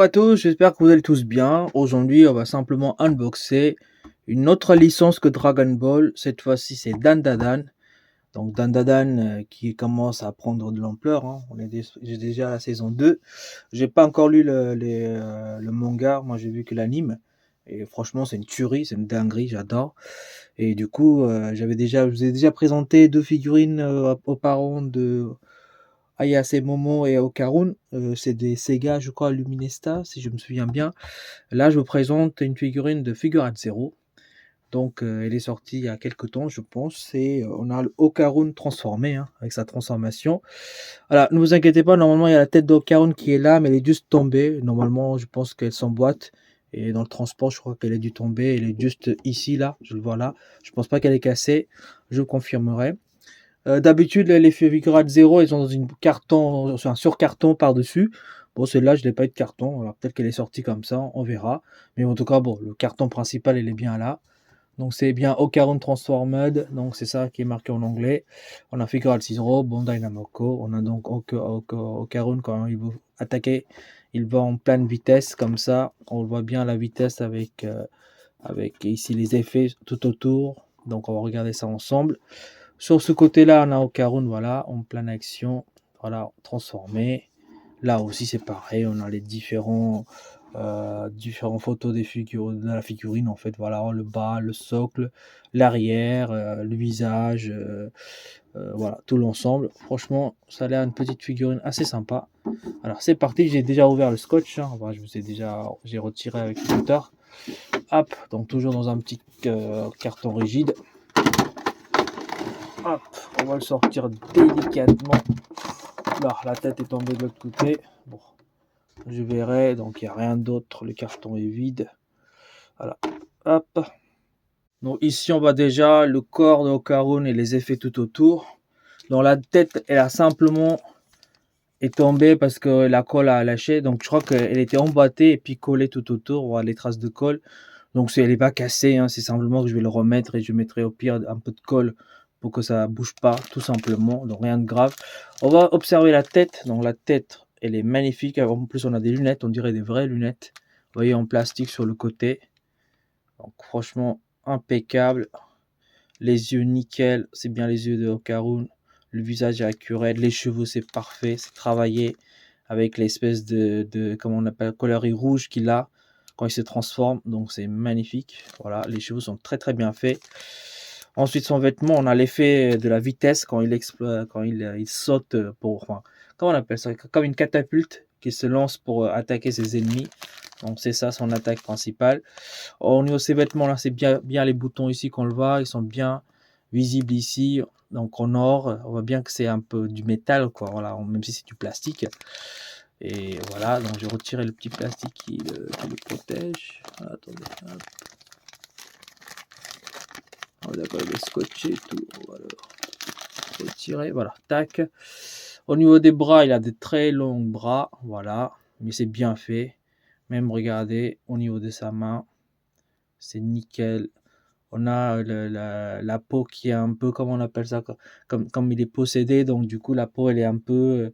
Bonjour à tous, j'espère que vous allez tous bien. Aujourd'hui, on va simplement unboxer une autre licence que Dragon Ball. Cette fois-ci, c'est Dandadan. Donc Dandadan qui commence à prendre de l'ampleur, hein. J'ai déjà la saison 2. J'ai pas encore lu le manga, moi j'ai vu que l'anime. Et franchement, c'est une tuerie, c'est une dinguerie, j'adore. Et du coup, je vous ai déjà présenté deux figurines auparavant de Ayase Momo et Okarun. C'est des Sega, je crois, Luminesta, si je me souviens bien. Là, je vous présente une figurine de Figurate Zero. Donc, elle est sortie il y a quelques temps, je pense. Et on a le Okarun transformé, hein, avec sa transformation. Alors, ne vous inquiétez pas, normalement, il y a la tête d'Okarun qui est là, mais elle est juste tombée. Normalement, je pense qu'elle s'emboîte. Et dans le transport, je crois qu'elle est dû tomber. Elle est juste ici, là. Je le vois là. Je pense pas qu'elle est cassée. Je vous confirmerai. D'habitude, les Figurate Zero, ils sont dans une carton, sur un surcarton par-dessus. Bon, celle-là, je n'ai pas eu de carton. Alors, peut-être qu'elle est sortie comme ça, on verra. Mais en tout cas, bon, le carton principal, il est bien là. Donc, c'est bien Okarun Transformed. Donc, c'est ça qui est marqué en anglais. On a Figurate Zero, Bandai Namco. On a donc Okarun, quand il veut attaquer, il va en pleine vitesse, comme ça. On voit bien la vitesse avec ici les effets tout autour. Donc, on va regarder ça ensemble. Sur ce côté-là, on a Okarun, voilà, en pleine action, voilà, transformé. Là aussi, c'est pareil, on a les différentes photos de la figurine, en fait, voilà, le bas, le socle, l'arrière, le visage, voilà, tout l'ensemble. Franchement, ça a l'air une petite figurine assez sympa. Alors, c'est parti, j'ai déjà ouvert le scotch, hein. Voilà, j'ai retiré avec le cutter. Hop, donc toujours dans un petit carton rigide. Hop, on va le sortir délicatement. Là, la tête est tombée de l'autre côté. Bon, je verrai. Donc, il n'y a rien d'autre. Le carton est vide. Voilà. Hop. Donc, ici, on voit déjà le corps de Okarun et les effets tout autour. Donc, la tête, elle a simplement est tombée parce que la colle a lâché. Donc, je crois qu'elle était emboîtée et puis collée tout autour. On voit les traces de colle. Donc, elle n'est pas cassée, hein. C'est simplement que je vais le remettre et je mettrai au pire un peu de colle pour que ça bouge pas, tout simplement. Donc, rien de grave. On va observer la tête. Donc, la tête, elle est magnifique. En plus, on a des lunettes. On dirait des vraies lunettes. Vous voyez, en plastique sur le côté. Donc, franchement, impeccable. Les yeux, nickel. C'est bien les yeux de Okarun. Le visage est accurate. Les cheveux, c'est parfait. C'est travaillé avec l'espèce comment on appelle, coloris rouge qu'il a quand il se transforme. Donc c'est magnifique. Voilà, les cheveux sont très très bien faits. Ensuite, son vêtement, on a l'effet de la vitesse quand il saute pour, enfin, comment on appelle ça, comme une catapulte qui se lance pour attaquer ses ennemis. Donc c'est ça son attaque principale. Au niveau de ses vêtements, là, c'est bien les boutons ici qu'on le voit. Ils sont bien visibles ici. Donc en or, on voit bien que c'est un peu du métal, quoi. Voilà, même si c'est du plastique. Et voilà, donc j'ai retiré le petit plastique qui le protège. Attendez, hop. Oh, d'accord, il est scotché et tout. On va le retirer. Voilà, tac. Au niveau des bras, il a de très longs bras. Voilà, mais c'est bien fait. Même regardez, au niveau de sa main, c'est nickel. On a la peau qui est un peu, comment on appelle ça, comme il est possédé. Donc du coup, la peau, elle est un peu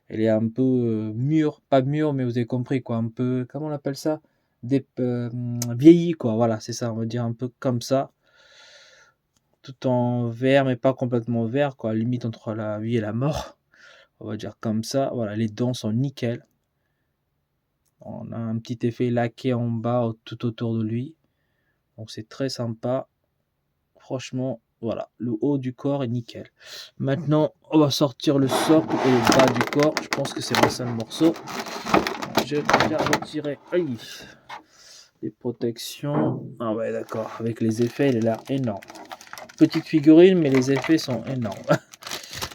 mûre, pas mûre, mais vous avez compris, quoi, un peu, comment on appelle ça, vieilli, quoi, voilà, c'est ça, on va dire un peu comme ça, tout en vert, mais pas complètement vert, quoi, limite entre la vie et la mort, on va dire comme ça. Voilà, les dents sont nickel. On a un petit effet laqué en bas, tout autour de lui, donc c'est très sympa, franchement. Voilà, le haut du corps est nickel. Maintenant, on va sortir le socle et le bas du corps. Je pense que c'est un seul morceau. Je vais déjà retirer les protections. Ah ouais, d'accord. Avec les effets, il est là énorme. Petite figurine, mais les effets sont énormes.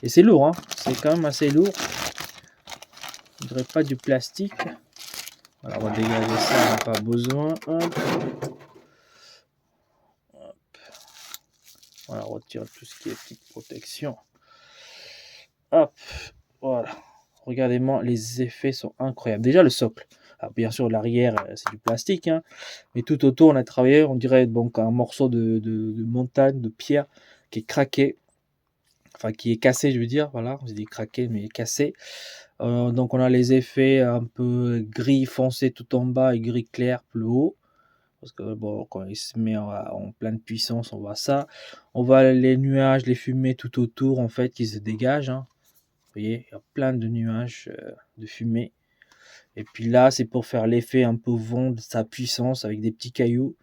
Et c'est lourd, hein. C'est quand même assez lourd. Je dirais pas du plastique. Voilà, on va dégager ça, on n'a pas besoin. Hop. Hop. Voilà, on retire tout ce qui est petite protection. Hop. Voilà. Regardez-moi, les effets sont incroyables. Déjà, le socle. Alors, bien sûr, l'arrière, c'est du plastique, hein, mais tout autour, on a travaillé, on dirait donc un morceau de montagne, de pierre qui est craqué, enfin qui est cassé, je veux dire. Voilà, on dit craqué, mais cassé. Donc on a les effets un peu gris foncé tout en bas et gris clair plus haut. Parce que bon, quand il se met en pleine puissance, on voit ça. On voit les nuages, les fumées tout autour, en fait, qui se dégagent, hein. Vous voyez, il y a plein de nuages de fumée. Et puis là, c'est pour faire l'effet un peu vent de sa puissance avec des petits cailloux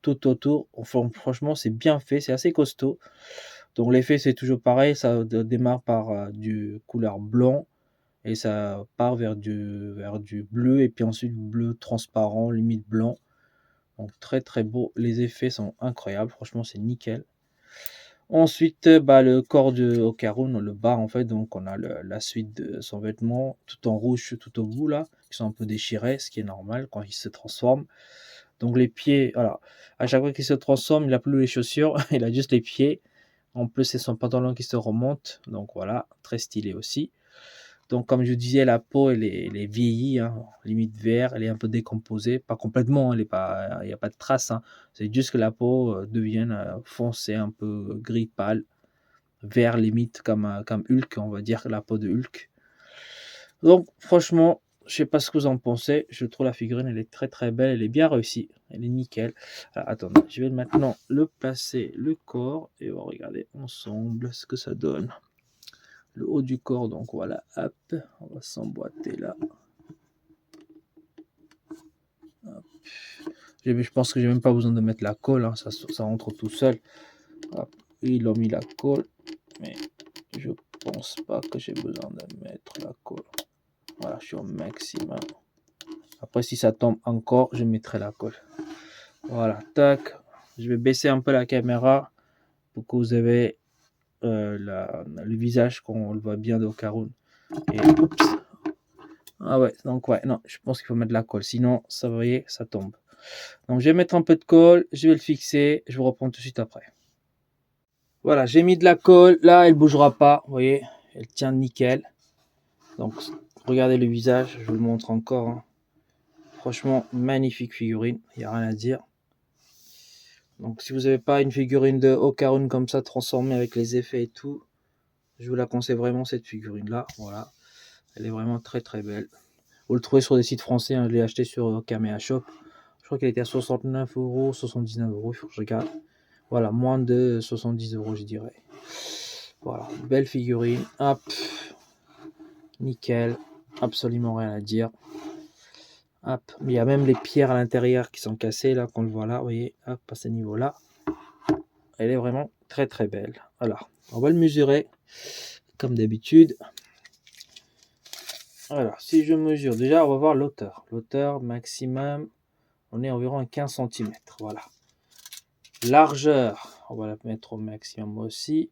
tout autour. Enfin, franchement, c'est bien fait, c'est assez costaud. Donc l'effet, c'est toujours pareil, ça démarre par du couleur blanc et ça part vers du bleu et puis ensuite bleu transparent, limite blanc. Donc très très beau, les effets sont incroyables, franchement c'est nickel. Ensuite, le corps de Okarun, le bas en fait, donc on a la suite de son vêtement, tout en rouge tout au bout là, qui sont un peu déchirés, ce qui est normal quand il se transforme. Donc les pieds, voilà, à chaque fois qu'il se transforme, il n'a plus les chaussures, il a juste les pieds. En plus, c'est son pantalon qui se remonte, donc voilà, très stylé aussi. Donc, comme je disais, la peau, elle est vieillie, hein, limite vert, elle est un peu décomposée, pas complètement, elle est pas, il n'y a pas de traces, hein. C'est juste que la peau devient foncée, un peu gris pâle, vert limite comme Hulk, on va dire la peau de Hulk. Donc, franchement, je sais pas ce que vous en pensez, je trouve la figurine, elle est très très belle, elle est bien réussie, elle est nickel. Alors, attendez, je vais maintenant le placer, le corps, et on va regarder ensemble ce que ça donne. Le haut du corps, donc voilà, hop, on va s'emboîter là. Hop. Je pense que j'ai même pas besoin de mettre la colle, hein, ça rentre tout seul. Hop. Ils ont mis la colle, mais je pense pas que j'ai besoin de mettre la colle. Voilà, je suis au maximum. Après, si ça tombe encore, je mettrai la colle. Voilà, tac. Je vais baisser un peu la caméra pour que vous avez le visage, qu'on le voit bien d'Okarun. Et oups. Ah ouais, donc ouais, non, je pense qu'il faut mettre de la colle, sinon, ça, vous voyez, ça tombe. Donc je vais mettre un peu de colle, je vais le fixer, je vous reprends tout de suite après. Voilà, j'ai mis de la colle, là elle bougera pas, vous voyez, elle tient nickel. Donc regardez le visage, je vous le montre encore, hein. Franchement, magnifique figurine, il n'y a rien à dire. Donc si vous n'avez pas une figurine de Okarun comme ça, transformée avec les effets et tout, je vous la conseille vraiment cette figurine là, voilà. Elle est vraiment très très belle. Vous le trouvez sur des sites français, hein, je l'ai acheté sur Kamea Shop. Je crois qu'elle était à 69 €, 79 €, il faut que je regarde. Voilà, moins de 70 €, je dirais. Voilà, belle figurine. Hop, nickel. Absolument rien à dire. Hop, il y a même les pierres à l'intérieur qui sont cassées, là, qu'on le voit là. Vous voyez, hop, à ce niveau-là. Elle est vraiment très très belle. Voilà, on va le mesurer, comme d'habitude. Alors, si je mesure, déjà, on va voir l'auteur. L'auteur maximum, on est environ à 15 cm. Voilà. Largeur, on va la mettre au maximum aussi.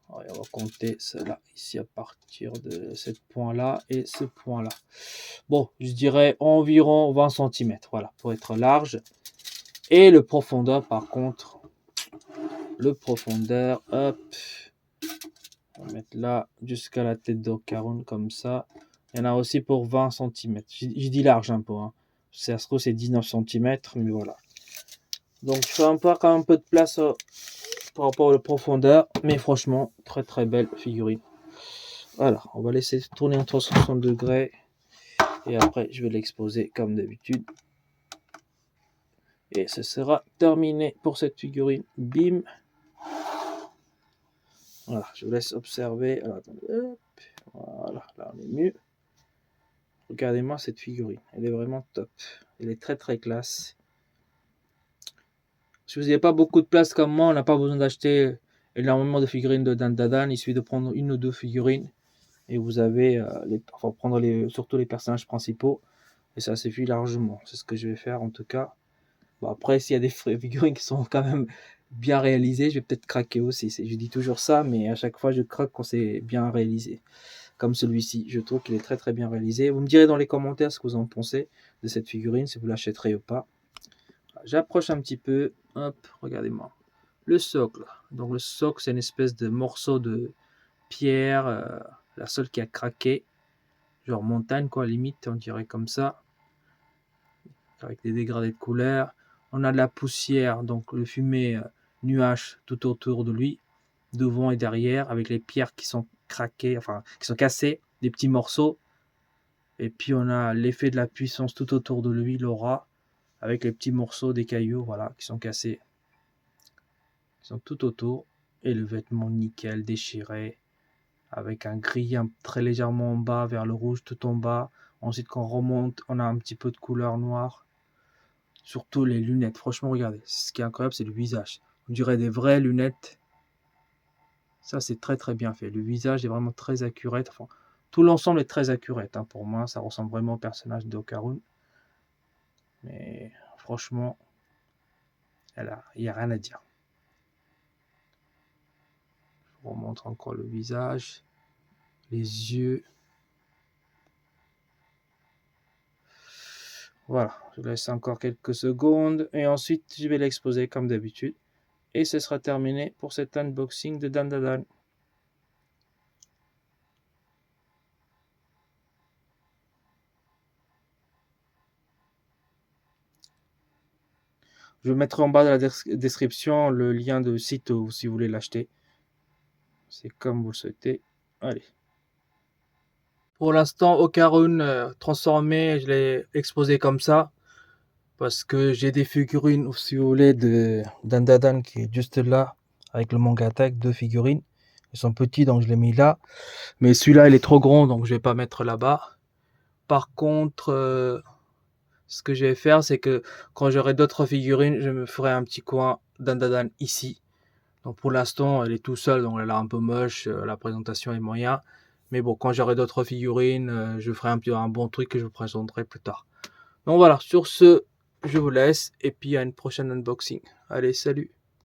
On va compter cela ici à partir de ce point-là et ce point-là. Bon, je dirais environ 20 cm, voilà, pour être large. Et le profondeur, par contre, le profondeur, hop, on va mettre là jusqu'à la tête d'Okarun comme ça. Il y en a aussi pour 20 cm. J'ai dit large un peu, hein. Ça se trouve, c'est 19 cm, mais voilà. Donc, je fais un peu, quand même un peu de place par rapport à la profondeur, mais franchement, très très belle figurine. Voilà, on va laisser tourner en 360 degrés et après je vais l'exposer comme d'habitude. Et ce sera terminé pour cette figurine. Bim. Voilà, je vous laisse observer. Alors, attendez, hop. Voilà, là on est mieux. Regardez-moi cette figurine, elle est vraiment top. Elle est très très classe. Si vous n'avez pas beaucoup de place comme moi, on n'a pas besoin d'acheter énormément de figurines de Dan Dadan. Il suffit de prendre une ou deux figurines et vous avez prendre surtout les personnages principaux et ça suffit largement. C'est ce que je vais faire en tout cas. Bon, après, s'il y a des figurines qui sont quand même bien réalisées, je vais peut-être craquer aussi. Je dis toujours ça, mais à chaque fois je craque quand c'est bien réalisé. Comme celui-ci, je trouve qu'il est très très bien réalisé. Vous me direz dans les commentaires ce que vous en pensez de cette figurine, si vous l'achèterez ou pas. J'approche un petit peu. Hop, regardez-moi. Le socle. Donc le socle, c'est une espèce de morceau de pierre, la seule qui a craqué. Genre montagne, quoi, limite, on dirait comme ça. Avec des dégradés de couleurs. On a de la poussière, donc le fumée nuage tout autour de lui, devant et derrière, avec les pierres qui sont craquées, enfin qui sont cassées. des petits morceaux. Et puis on a l'effet de la puissance tout autour de lui, l'aura, avec les petits morceaux des cailloux, voilà, qui sont cassés. Ils sont tout autour. Et le vêtement nickel, déchiré, avec un gris très légèrement en bas, vers le rouge tout en bas. Ensuite, quand on remonte, on a un petit peu de couleur noire. Surtout les lunettes. Franchement, regardez. Ce qui est incroyable, c'est le visage. On dirait des vraies lunettes. Ça, c'est très très bien fait. Le visage est vraiment très accurate. Enfin, tout l'ensemble est très accurate. Hein. Pour moi, ça ressemble vraiment au personnage d'Okarun. Mais franchement, il n'y a rien à dire. Je vous remontre encore le visage, les yeux. Voilà, je laisse encore quelques secondes et ensuite je vais l'exposer comme d'habitude. Et ce sera terminé pour cet unboxing de Dandadan. Je mettrai en bas de la description le lien de site si vous voulez l'acheter. C'est comme vous le souhaitez. Allez. Pour l'instant, Okarun transformé, je l'ai exposé comme ça. Parce que j'ai des figurines, si vous voulez, de Dandadan qui est juste là, avec le manga tag, 2 figurines. Ils sont petits, donc je l'ai mis là. Mais celui-là, il est trop grand, donc je vais pas mettre là-bas. Par contre, ce que je vais faire, c'est que quand j'aurai d'autres figurines, je me ferai un petit coin Dandadan ici. Donc pour l'instant, elle est tout seule, donc elle a un peu moche, la présentation est moyen. Mais bon, quand j'aurai d'autres figurines, je ferai un bon truc que je vous présenterai plus tard. Donc voilà, sur ce, je vous laisse et puis à une prochaine unboxing. Allez, salut!